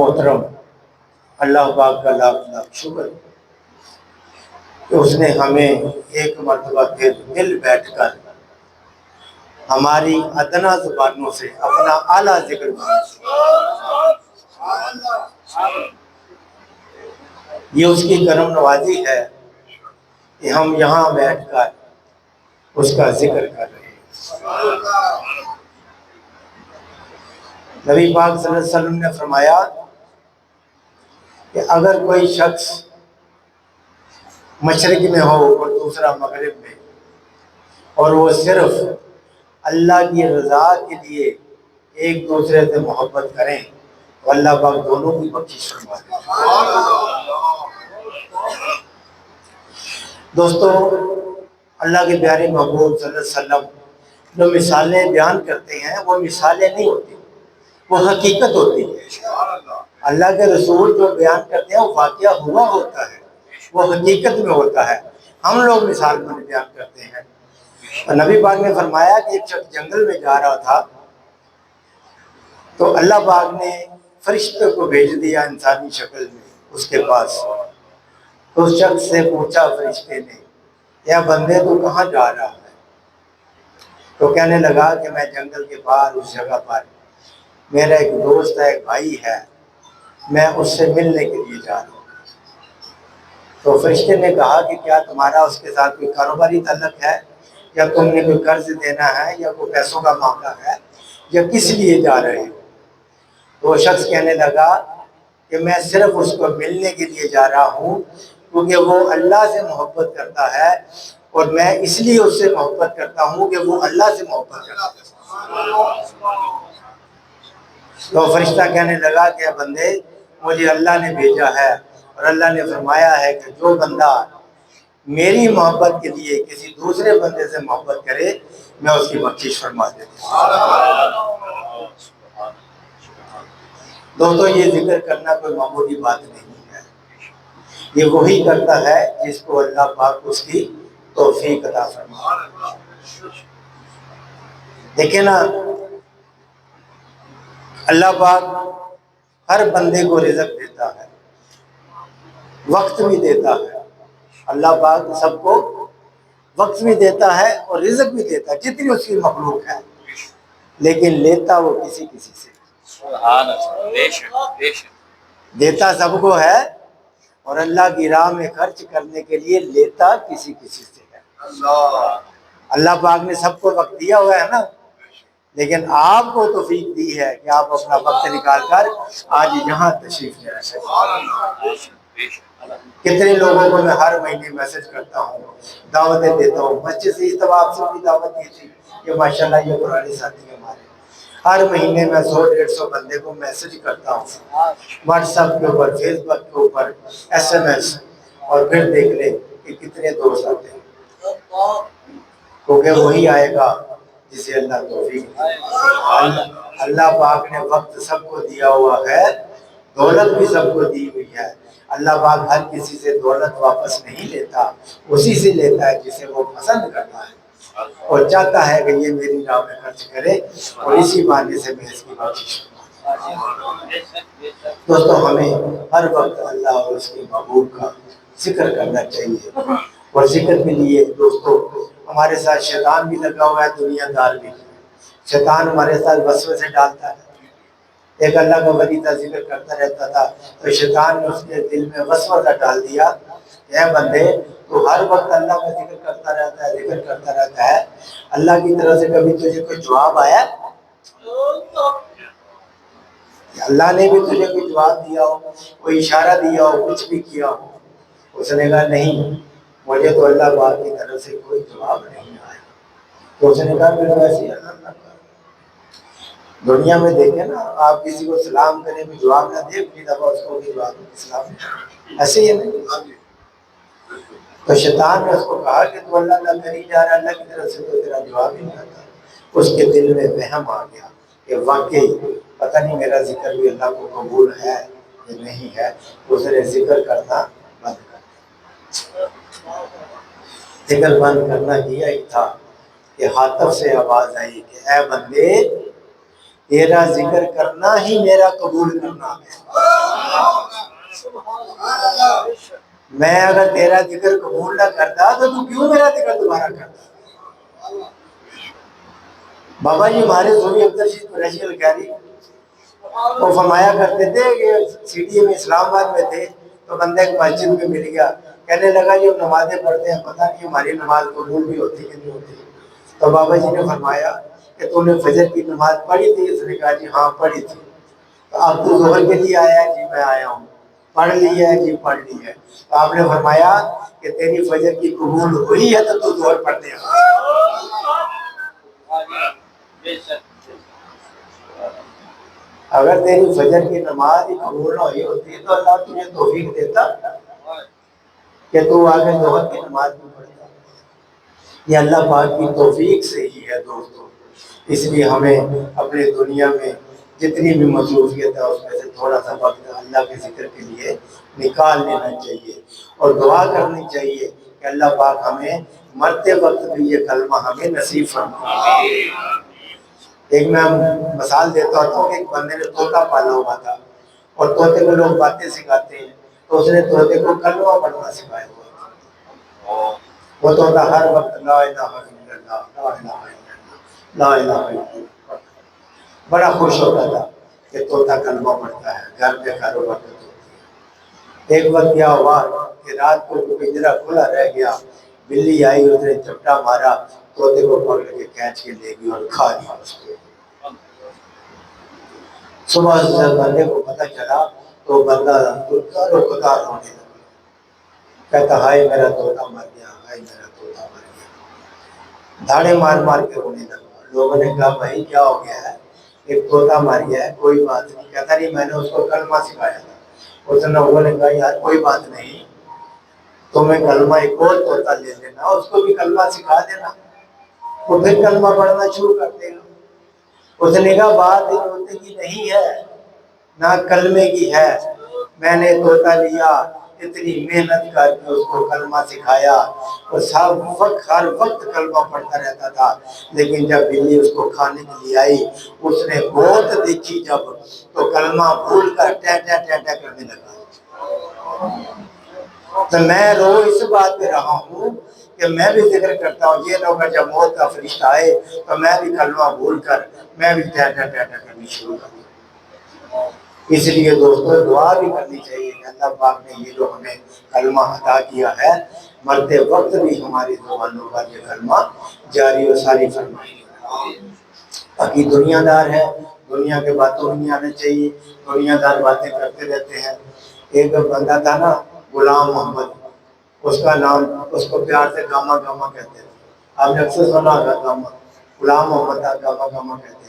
محترم اللہ پاک کا لاکھ لاکھ شکر کہ اس نے ہمیں ایک مرتبہ پھر مل بیٹھ کر ہماری ادنا زبانوں سے اپنا اعلیٰ ذکر یہ اس کی کرم نوازی ہے کہ ہم یہاں بیٹھ کر اس کا ذکر کر رہے ہیں۔ نبی پاک صلی اللہ علیہ وسلم نے فرمایا کہ اگر کوئی شخص مشرق میں ہو اور دوسرا مغرب میں، اور وہ صرف اللہ کی رضا کے لیے ایک دوسرے سے محبت کریں تو اللہ پاک دونوں کی بخشش فرما دے۔ دوستو، اللہ کے پیارے محبوب صلی اللہ علیہ وسلم جو مثالیں بیان کرتے ہیں وہ مثالیں نہیں ہوتی، وہ حقیقت ہوتی ہے۔ اللہ کے رسول جو بیان کرتے ہیں وہ واقعہ ہوا ہوتا ہے، وہ حقیقت میں ہوتا ہے، ہم لوگ مثال میں بیان کرتے ہیں۔ اور نبی پاک نے فرمایا کہ ایک شخص جنگل میں جا رہا تھا تو اللہ پاک نے فرشتے کو بھیج دیا انسانی شکل میں اس کے پاس۔ تو اس شخص سے پوچھا فرشتے نے، یا بندے تو کہاں جا رہا ہے؟ تو کہنے لگا کہ میں جنگل کے باہر اس جگہ پر میرا ایک دوست ہے، ایک بھائی ہے، میں اس سے ملنے کے لیے جا رہا ہوں۔ تو فرشتے نے کہا کہ کیا تمہارا اس کے ساتھ کوئی کاروباری تعلق ہے، یا تم نے کوئی قرض دینا ہے، یا کوئی پیسوں کا معاملہ ہے، یا کس لیے جا رہے ہو؟ تو وہ شخص کہنے لگا کہ میں صرف اس کو ملنے کے لیے جا رہا ہوں کیونکہ وہ اللہ سے محبت کرتا ہے، اور میں اس لیے اس سے محبت کرتا ہوں کہ وہ اللہ سے محبت کرتا ہے۔ تو فرشتہ کہنے لگا کہ بندے، مجھے اللہ نے بھیجا ہے اور اللہ نے فرمایا ہے کہ جو بندہ میری محبت کے لیے کسی دوسرے بندے سے محبت کرے میں اس کی بخشش فرما دیتا ہوں۔ دوستو، یہ ذکر کرنا کوئی معمولی بات نہیں ہے، یہ وہی کرتا ہے جس کو اللہ پاک اس کی توفیق عطا فرمائے۔ دیکھیں نا، اللہ پاک ہر بندے کو رزق دیتا ہے، وقت بھی دیتا ہے۔ اللہ پاک سب کو وقت بھی دیتا ہے اور رزق بھی دیتا ہے جتنی اس کی مخلوق ہے، لیکن لیتا وہ کسی کسی سے۔ دیتا سب کو ہے اور اللہ کی راہ میں خرچ کرنے کے لیے لیتا کسی کسی سے ہے۔ اللہ پاک نے سب کو وقت دیا ہوا ہے نا، لیکن آپ کو توفیق دی ہے کہ آپ اپنا وقت نکال کر آج یہاں تشریف لے آئے۔ کتنے لوگوں کو میں ہر مہینے میسج کرتا ہوں، دعوتیں دیتا ہوں۔ مسجد سے اس طرح آپ سے بھی دعوت دی تھی کہ ماشاءاللہ یہ پرانے ساتھی ہیں ہمارے، ہر مہینے میں 100-150 بندے کو میسج کرتا ہوں، واٹس ایپ کے اوپر، فیس بک کے اوپر، SMS، اور پھر دیکھ لیں کہ کتنے دوست آتے ہیں، کیونکہ وہی آئے گا جسے اللہ توفیق دے۔ اللہ پاک نے وقت سب کو دیا ہوا ہے، دولت بھی سب کو دی ہوئی ہے۔ اللہ پاک ہر کسی سے دولت واپس نہیں لیتا، اسی سے لیتا ہے جسے وہ پسند کرتا ہے اور چاہتا ہے کہ یہ میری راہ میں خرچ کرے، اور اسی بہانے سے میں اس کی بخشش کروں۔ دوستو، ہمیں ہر وقت اللہ اور اس کے محبوب کا ذکر کرنا چاہیے، اور ذکر کے لیے دوستو ہمارے ساتھ شیطان بھی لگا ہوا ہے، دنیا دار بھی۔ شیطان ہمارے ساتھ وسوسے ڈالتا ہے۔ ایک اللہ کا ولی تھا، ذکر کرتا رہتا تھا، تو شیطان نے اس کے دل میں وسوسہ ڈال دیا، اے بندے تو ہر وقت اللہ کا ذکر کرتا رہتا ہے، ذکر کرتا رہتا ہے، اللہ کی طرف سے کبھی تجھے کوئی جواب آیا؟ اللہ نے بھی تجھے کوئی جواب دیا ہو، کوئی اشارہ دیا ہو، کچھ بھی کیا ہو؟ اس نے کہا نہیں، مجھے تو اللہ پاک کی طرف سے کوئی جواب نہیں آیا۔ تو اس نے کہا پھر ویسے ہی اللہ نہ کر۔ دنیا میں دیکھیں نا، آپ کسی کو سلام کریں بھی جواب نہ دے، اپنی دفعہ اس کو بھی جواب سلام دے، ایسے ہی ہے نا۔ تو شیطان نے اس کو کہا کہ تو اللہ نہ کری جا رہا، اللہ کی طرف سے تو تیرا جواب ہی نہیں آتا۔ اس کے دل میں وہم آ گیا کہ واقعی پتہ نہیں میرا ذکر بھی اللہ کو قبول ہے یا نہیں ہے۔ اس نے ذکر کرنا بند کر دیا۔ ذکر بند کرنا یہ ہی تھا کہ حاطف سے آواز آئی کہ اے بندے، تیرا ذکر کرنا ہی میرا قبول کرنا ہے۔ میں اگر تیرا ذکر قبول نہ کرتا تو کیوں میرا ذکر دوبارہ کرتا؟ بابا جی ہمارے سوری عبدالشید قریشی القاری وہ فرمایا کرتے تھے کہ سی ڈی ایم اسلام آباد میں تھے تو بندہ ایک مسجد میں مل گیا، کہنے لگا یہ نمازیں پڑھتے ہیں، پتہ نہیں ہماری نماز قبول بھی ہوتی کہ نہیں ہوتی۔ تو بابا جی نے فرمایا کہ تو نے فجر کی نماز پڑھی تھی؟ اس نے کہا جی ہاں پڑھی تھی۔ تو اب تو ظہر کے لیے آیا ہے؟ جی میں آیا ہوں۔ پڑھ لی ہے؟ جی پڑھ لی ہے۔ تو آپ نے فرمایا کہ تیری فجر کی قبول ہوئی ہے تو ظہر پڑھنے آ۔ اگر تیری فجر کی نماز ہی قبول نہ ہوئی ہوتی تو اللہ تجھے توفیق دیتا کہ تو آگے ظہر کی نماز بھی پڑھتا۔ یہ اللہ پاک کی توفیق سے ہی ہے دوستو۔ اس لیے ہمیں اپنے دنیا میں جتنی بھی مصروفیت ہے اس میں سے تھوڑا سا وقت اللہ کے ذکر کے لیے نکال لینا چاہیے اور دعا کرنی چاہیے کہ اللہ پاک ہمیں مرتے وقت بھی یہ کلمہ ہمیں نصیب فرمائے۔ ایک میں مثال دیتا ہوں کہ ایک بندے نے طوطا پالا ہوا تھا اور طوطے کو لوگ باتیں سکھاتے ہیں، تو اس نے طوطے کو کلمہ پڑھنا سکھایا ہوا تھا۔ وہ طوطا ہر وقت لا الہ الا اللہ لا الہ الا اللہ لا الہ الا اللہ بڑا خوش ہوتا تھا کہ طوطا کلمہ پڑھتا ہے، گھر میں کاروبار ہوتی ہے۔ ایک وقت کیا ہوا کہ رات کو پنجرا کھلا رہ گیا، بلی آئی، اس نے چپٹا مارا، طوطے کو پکڑ کے کھینچ کے لے گئی اور کھا لیا اس کو۔ صبح سے بندے کو پتہ چلا تو بندہ قطار ہونے لگا، کہتا ہائے میرا طوطا مر گیا، ہائے میرا طوطا مر گیا، دھاڑے مار مار کے رونے لگا۔ لوگوں نے کہا بھائی کیا ہو گیا ہے؟ ایک طوطا مر گیا ہے، کوئی بات نہیں۔ کہتا نہیں میں نے اس کو کلمہ سکھایا تھا۔ اس لوگوں نے کہا یار کوئی بات نہیں، تمہیں کلمہ ایک اور طوطا لے لینا، اس کو بھی کلمہ سکھا دینا، وہ پھر کلمہ پڑھنا شروع کر دے گا۔ اس نے کہا بات طوطے کی نہیں ہے نہ کلمے کی ہے، میں نے طوطا لیا، اتنی محنت کر کے اس کو کلمہ سکھایا، وہ ہر وقت کلمہ پڑھتا رہتا تھا، لیکن جب بلی اس کو کھانے کے لیے آئی، اس نے موت دیکھی جب تو کلمہ بھول کر ٹہ ٹہ ٹہ ٹہ کرنے لگا۔ تو میں روز اس بات پہ رہا ہوں کہ میں بھی ذکر کرتا ہوں، یہ لوگ جب موت کا فرشتہ آئے تو میں بھی کلمہ بھول کر میں بھی ٹہ ٹہ ٹہ ٹہ کرنی شروع کر دیا۔ اس لیے دوستو دعا بھی کرنی چاہیے کہ اللہ پاک نے یہ جو ہمیں کلمہ عطا کیا ہے، مرتے وقت بھی ہماری زبانوں پر یہ کلمہ جاری و ساری فرمائے۔ باقی دنیا دار ہے، دنیا کے باتوں میں نہیں آنا چاہیے، دنیا دار باتیں کرتے رہتے ہیں۔ ایک بندہ تھا نا غلام محمد، اس کا نام اس کو پیار سے گاما گاما کہتے تھے، آپ نے اکثر سنا ہوگا گاما، غلام محمد تھا، گاما گاما کہتے تھے۔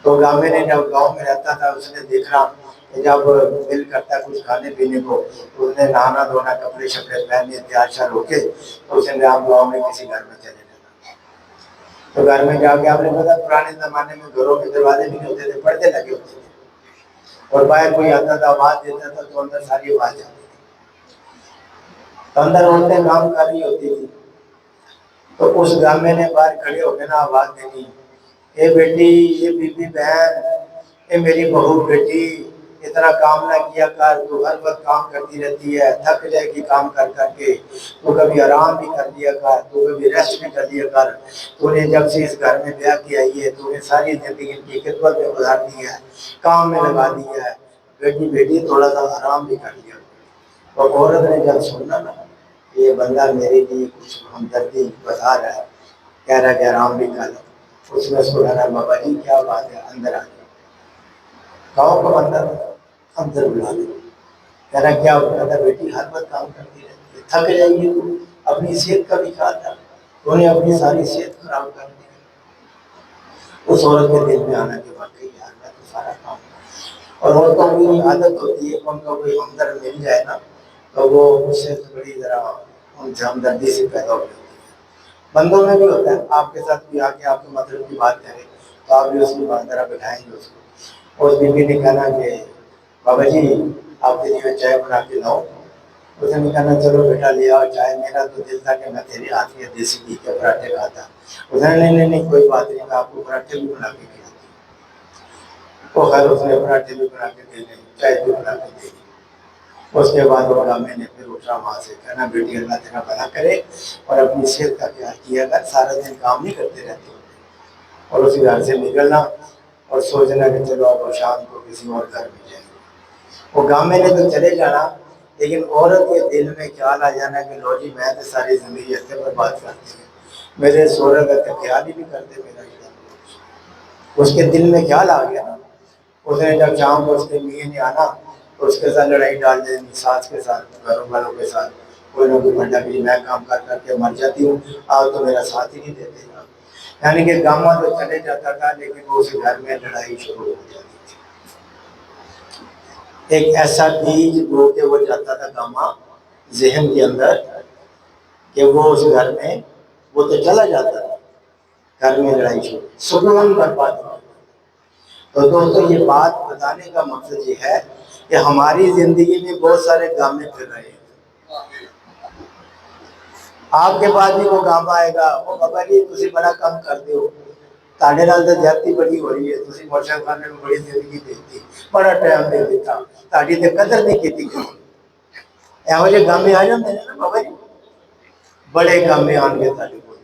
تو گامے نے جب گاؤں میں رہتا تھا، اس نے دیکھا کہ جب دل کرتا ہے کچھ کھانے پینے کو، تو اس نے نہانا دھونا کپڑے شپڑے پہنے تیار شیار ہو کے تو اس نے آپ گاؤں میں کسی گھر میں چلے جانا۔ تو گھر میں جا کے آپ نے پتا پرانے زمانے میں گھروں کے دروازے بھی نہیں ہوتے تھے، پردے لگے ہوتے تھے، اور باہر کوئی آتا تھا آواز دیتا تھا تو اندر ساری آواز جاتی تھی، تو اندر عورتیں کام کر رہی ہوتی تھی، تو اس گامے نے باہر کھڑے ہو کے نا آواز دینی، اے بیٹی، یہ بی بی بہن، اے میری بہو بیٹی، اتنا کام نہ کیا کر، تو ہر وقت کام کرتی رہتی ہے، تھک جائے گی کام کر کر کے، تو کبھی آرام بھی کر لیا کر، تو کبھی ریسٹ بھی کر لیا کر، تو نے جب سے اس گھر میں بیاہ کیا ہے تو نے ساری زندگی ان کی خدمت میں گزار دی ہے، کام میں لگا دیا ہے، بیٹی بیٹی تھوڑا سا آرام بھی کر لیا۔ اور عورت نے جب سننا نا یہ بندہ میرے لیے کچھ ہمدردی بتا رہا ہے، کہہ رہا ہے کہ آرام بھی کر، اس میں اس کو کہہ رہا ہے بابا جی کیا بات ہے، اندر آ جائے، گاؤں کو اندر بلا دے، کہہ رہا کیا ہوتا ہے، بیٹی ہر وقت کام کرتی رہتی ہے، تھک جائے گی، تو اپنی صحت کا بھی خیال تھا، تو نے اپنی ساری صحت خراب کر دی۔ اس عورت کے دل میں آنا کہ واقعی یار میں تو سارا کام، اور عورتوں کی عادت ہوتی ہے ان کو کوئی ہمدرد مل جائے نا تو وہ اس سے بڑی ذرا ان سے ہمدردی سے پیدا ہو جاتی ہے۔ بندوں میں بھی ہوتا ہے، آپ کے ساتھ بھی آ کے آپ کے مطلب کی بات کرے تو آپ بھی اس کی بات ذرا بٹھائیں گے اس کو۔ اس بیوی نے کہنا کہ بابا جی آپ کے لیے چائے بنا کے لاؤ، اس نے کہنا چلو بیٹا لے آؤ چائے، میرا تو دل تھا کہ میں تیرے ہاتھ کے دیسی گھی کے پراٹھے کھاتا۔ اس نے نہیں کوئی بات نہیں، میں آپ کو پراٹھے بھی بنا کے کھلاتی ہوں۔ وہ خیر اس نے پراٹھے بھی بنا کے دے دیں، چائے بھی بنا کے دے دی۔ اس کے بعد وہ میں نے پھر اٹھا وہاں سے، کہنا بیٹی اللہ تیرا بھلا کرے اور اپنی صحت کا خیال کیا کر، سارا دن کام نہیں کرتے رہتے ہوتے، اور اسی گھر سے نکلنا اور سوچنا کہ چلو اب شام کو کسی اور گھر میں جائیں گے۔ وہ گاؤں میں نے تو چلے جانا، لیکن عورت کے دل میں خیال آ جانا کہ لو جی میں تو ساری زندگی ایسے برباد کرتی ہوں، میرے سورہ کا تو خیال ہی نہیں کرتے میرا۔ اس کے دل میں خیال آ گیا نا، اس نے جب شام کو اس کے میاں نے آنا تو اس کے ساتھ لڑائی ڈال دینی، ساس کے ساتھ، گھروں والوں کے ساتھ، کوئی نہ کوئی بندہ بھی میں کام کر کر کے مر جاتی ہوں، آپ تو میرا ساتھ ہی نہیں دیتے۔ یعنی کہ گاما تو چلے جاتا تھا لیکن وہ اس گھر میں لڑائی شروع ہو جاتی تھی۔ ایک ایسا بیج بو کے وہ جاتا تھا گاما ذہن کے اندر کہ وہ اس گھر میں، وہ تو چلا جاتا تھا، گھر میں لڑائی شروع، سکون برباد ہو۔ تو دوستو یہ بات بتانے کا مقصد یہ ہے کہ ہماری زندگی میں بہت سارے گامے پھر رہے ہیں۔ آپ کے پاس بھی وہ گام آئے گا، وہ بابا جی تسی بڑا کم کرتے ہو، تاڑے نال تو زیادتی بڑی ہو رہی ہے، تسی مرشد خانے میں بڑی زندگی دیتی، بڑا ٹائم دے دیتا، تاڑی تے قدر نہیں کیتی کیوں؟ ایہو جے گامے آ جاندے ہیں نا بابا جی، بڑے گامے آن گے تاڑے کو،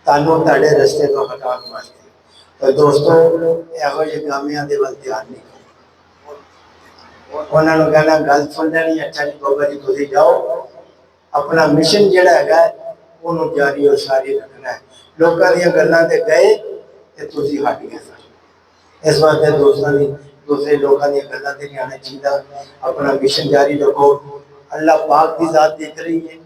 تانوں تاڑے رستے تو ہٹان واسطے۔ تو دوستو ایہو جے گامیاں دے ول دھیان نہیں کرو، انہاں نوں کہنا گل سن لینی، اچھا جی بابا جی تسی جاؤ، اپنا مشن جڑا ہے انہوں جاری اور ساری رکھنا ہے، لوکاں دیاں گلاں تے گئے تے تسی ہٹ گئے سن۔ اس واسطے دوسرے لوکاں دیاں گلاں تے نہیں آنا چاہیے، اپنا مشن جاری رکھو، اللہ پاک کی ذات دیکھ رہی ہے،